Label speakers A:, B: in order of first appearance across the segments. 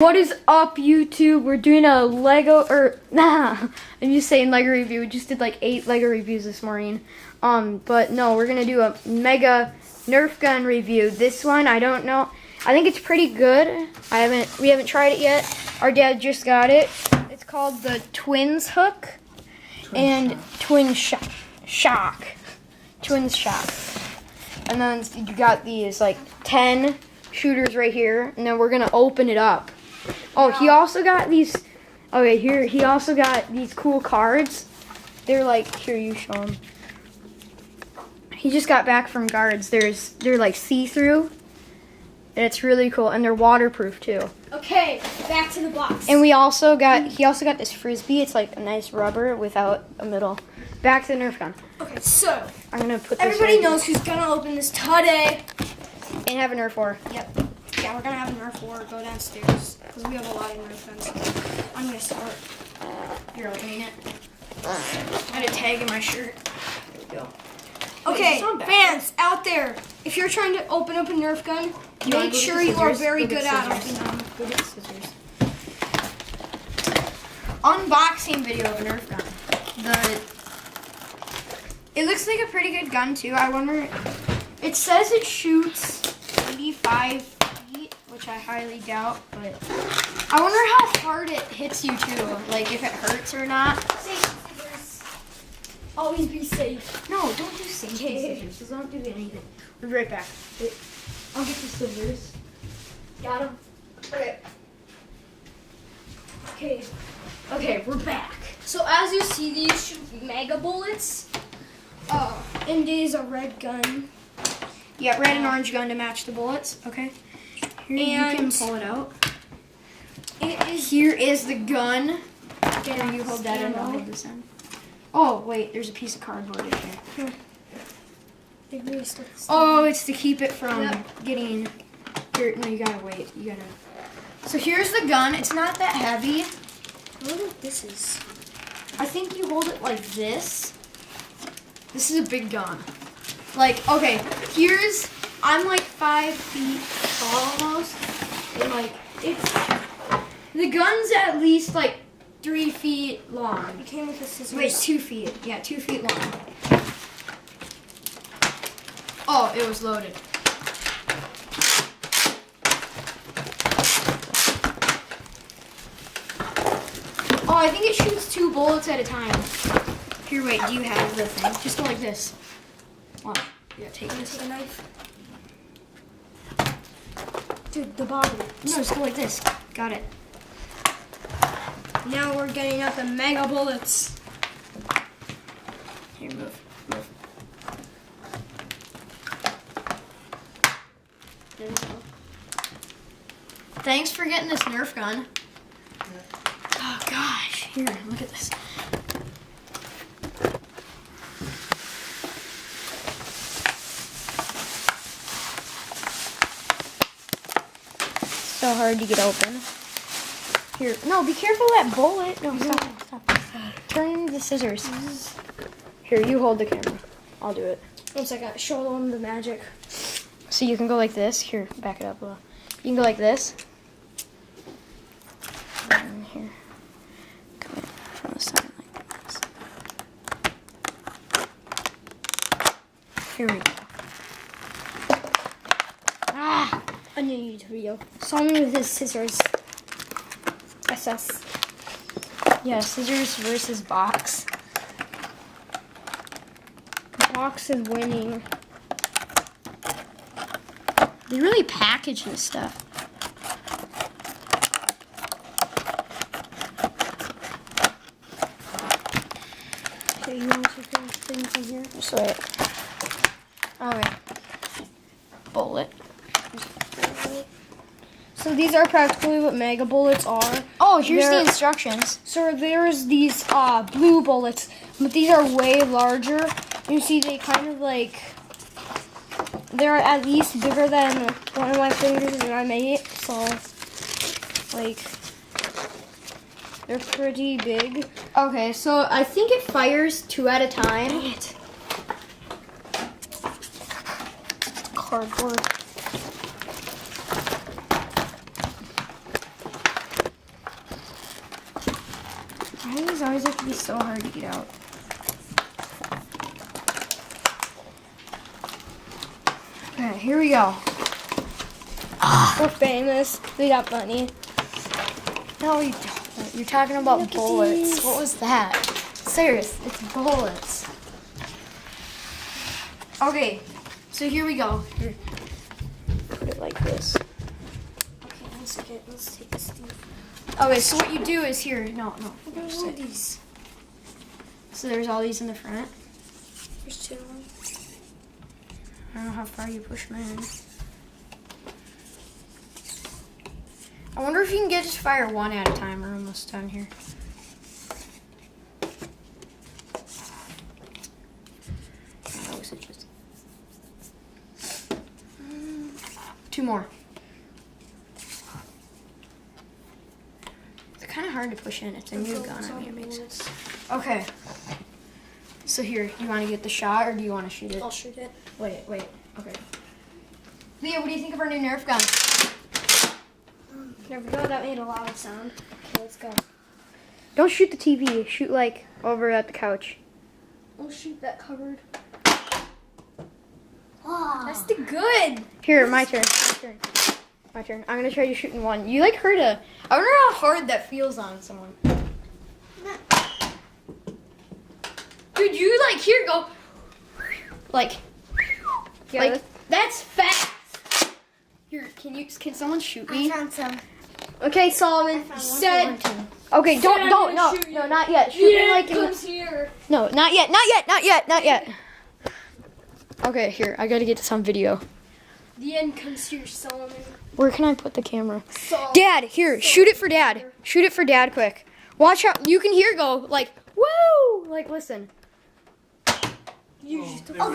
A: What is up, YouTube? We're doing a Lego, I'm just saying Lego review. We just did like 8 Lego reviews this morning. But no, we're gonna do a mega Nerf gun review. This one, I don't know. I think it's pretty good. We haven't tried it yet. Our dad just got it. It's called the Twins Hook Twins Shock. Twins Shock. And then you got these like 10 shooters right here, and then we're gonna open it up. Oh, he also got these. Okay, here he also got these cool cards. They're like, here, you show them. He just got back from guards. They're like see-through, and it's really cool, and they're waterproof too.
B: Okay, back to the box.
A: And he also got this frisbee. It's like a nice rubber without a middle. Back to the Nerf gun.
B: Okay, so
A: I'm gonna put this.
B: Everybody knows who's gonna open this today.
A: And have a Nerf war.
B: Yep. Yeah, we're gonna have a Nerf war. Go downstairs because we have a lot of Nerf guns. I'm gonna start. You're opening it. I had a tag in my shirt. There we go. Okay, fans out there, if you're trying to open up a Nerf gun, make sure you are very good at opening them.
A: Go get scissors. Unboxing video of a Nerf gun. It looks like a pretty good gun too. I wonder. It says it shoots 85 feet, which I highly doubt, but I wonder how hard it hits you too. Like if it hurts or not.
B: Always be safe.
A: No, don't do scissors. Just don't do anything. We'll be right back. Wait, I'll get the scissors.
B: Got him.
A: Okay. Okay, we're back.
B: So as you see, these shoot mega bullets. And it is a red gun.
A: Yeah, red and orange gun to match the bullets. Okay. Here,
B: And
A: you can pull it out.
B: It is.
A: Here is the gun.
B: Here,
A: You hold that and I'll hold this end. Oh, wait, there's a piece of cardboard in here. Oh, it's to keep it from getting... Here, no, you gotta wait. So here's the gun. It's not that heavy.
B: I wonder what this is.
A: I think you hold it like this. This is a big gun. Like, okay, I'm like 5 feet tall almost. And like, the gun's at least like 3 feet long.
B: It came with a scissors.
A: Wait, 2 feet. Yeah, 2 feet long. Oh, it was loaded. Oh, I think it shoots 2 bullets at a time. Here, wait, do you have the thing? Just go like this. Watch. Yeah, take this.
B: Take a knife. Dude, the bottom.
A: No, just go like this. Got it.
B: Now we're getting out the mega bullets.
A: Here, move. There we go. Thanks for getting this Nerf gun. Oh gosh, here, look at this. So hard to get open. Here, no, be careful of that bullet. No, stop. Turn the scissors. Here, you hold the camera. I'll do it.
B: 1 second, show them the magic.
A: So you can go like this. Here, back it up a little. You can go like this. And here. Come in from the side like this. Here we go. Ah!
B: A new YouTube video. Saw me with his scissors. SS.
A: Yeah, scissors versus box.
B: Box is winning.
A: They really package this stuff.
B: Okay, you want to put things in here?
A: Just wait. Oh wait. Bullet.
B: So these are practically what mega bullets are.
A: Oh, here's the instructions.
B: So there's these blue bullets, but these are way larger. You see, they kind of like, they're at least bigger than one of my fingers and I made it. So, like, they're pretty big.
A: Okay, so I think it fires 2 at a time. Dang it. Cardboard. things always have to be so hard to get out. Okay, here we go.
B: We're famous. We got money.
A: No, you don't. You're talking about
B: Look at
A: bullets.
B: these.
A: What was that? Serious, it's bullets. Okay, so here we go. Here. Put it like this.
B: Okay, 1 second. Let's take this thing.
A: Okay, so what you do is here. No.
B: Look at all these.
A: So there's all these in the front.
B: There's 2 of them.
A: I don't know how far you push mine. I wonder if you can just fire one at a time. We're almost done here. Oh, is it just 2 more? It's kind of hard to push in. It's a new gun. I mean, it makes sense. Okay. So here, you want to get the shot or do you want to shoot it?
B: I'll shoot it.
A: Wait. Okay. Leah, what do you think of our new Nerf gun?
B: There we go. That made a loud sound. Okay, let's go.
A: Don't shoot the TV. Shoot like over at the couch.
B: I'll shoot that cupboard. That's the good.
A: Here, my turn. My turn. I'm gonna try to shoot in one. You like heard a. I wonder how hard that feels on someone. Dude, you like here go. Like.
B: Yeah,
A: like that's fast. Here, can someone shoot me?
B: I found some.
A: Okay, Solomon.
B: Said.
A: Okay, don't, no, not yet. Shoot me like in
B: Here.
A: No, not yet. Okay, here, I gotta get this on video.
B: The end comes here, Solomon.
A: Where can I put the camera? Dad, here, shoot it for Dad. Shoot it for Dad, quick. Watch how you can hear go like woo, like listen. Yeah,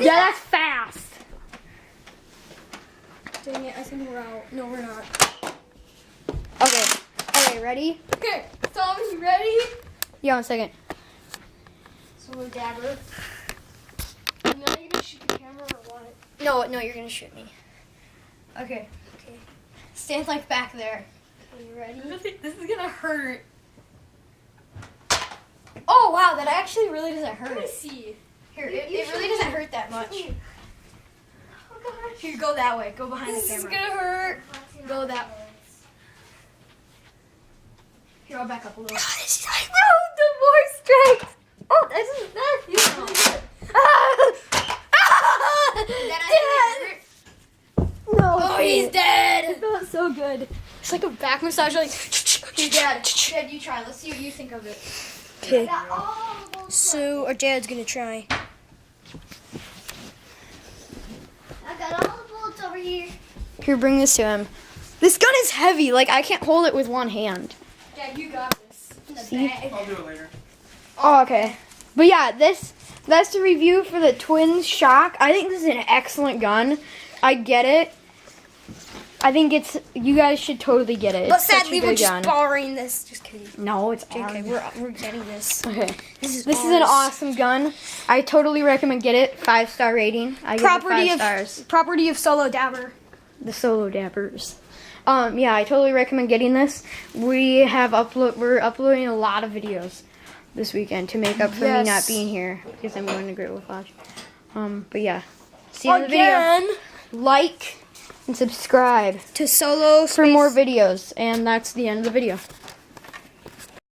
A: that's fast.
B: Dang it! I think we're out. No, we're not.
A: Okay, ready?
B: Okay, Solomon, you ready?
A: Yeah, 1 second.
B: So we're dagger. Are you gonna shoot the camera or what?
A: No, you're gonna shoot me. Okay. Stand like back there.
B: Are you ready?
A: This is gonna hurt. Oh wow, that actually really doesn't
B: Let me
A: hurt.
B: see.
A: Here,
B: You
A: it really
B: should-
A: doesn't hurt that much.
B: Oh gosh.
A: Here, go that way. Go behind
B: This
A: the
B: is
A: camera.
B: gonna hurt.
A: Go that way. Here, I'll back up a little.
B: This is like
A: No, the more strikes. Oh, that feels really good. Dad! No.
B: Oh, he's dead.
A: It felt so good. It's like a back massage. Like, hey, Dad, you try. Let's see what you think of it.
B: Okay. So our dad's gonna try.
C: I got all the bullets over here.
A: Here, bring this to him. This gun is heavy. Like, I can't hold it with one hand.
B: Dad, you got this. In the
A: See?
B: bag.
D: I'll do it later.
A: Oh, okay. But yeah, that's the review for the Twins Shock. I think this is an excellent gun. I get it. I think you guys should totally get it.
B: But
A: It's such a
B: sadly,
A: good
B: we're just
A: gun.
B: borrowing this. Just kidding.
A: No, it's
B: Okay, we're getting this.
A: okay.
B: This is
A: This is an awesome gun. I totally recommend get it. 5-star rating. I give
B: property
A: it
B: of
A: 5 stars.
B: property of Solo Dabber.
A: The Solo Dappers. Yeah, I totally recommend getting this. We're uploading a lot of videos this weekend to make up for me not being here because I'm going to Great Wolf Lodge. But yeah, see you in the video.
B: Again
A: Like and subscribe
B: to Solo
A: for more videos, and that's the end of the video.